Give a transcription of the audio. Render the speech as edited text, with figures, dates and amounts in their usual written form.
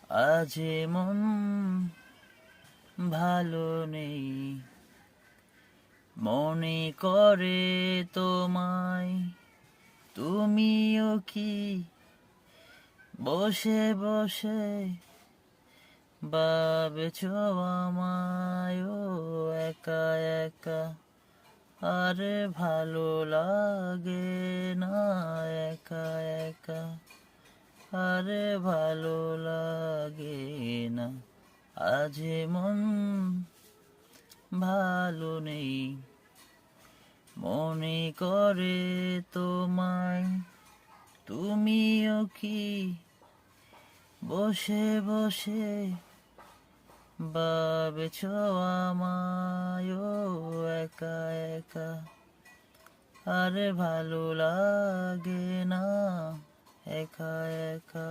আজ মন ভালো নেই, মনে করে তোমায়। তুমিও কি বসে বসে ভাবছো আমায়? ও একা একা আরে ভালো লাগে না, একা একা আরে ভালো লাগে না। আজ মন ভালো নেই, মনে করে তোমায়। তুমিও কি বসে বসে ভাবছো আমায়? ও একা একা আরে ভালো লাগে না, একা একা।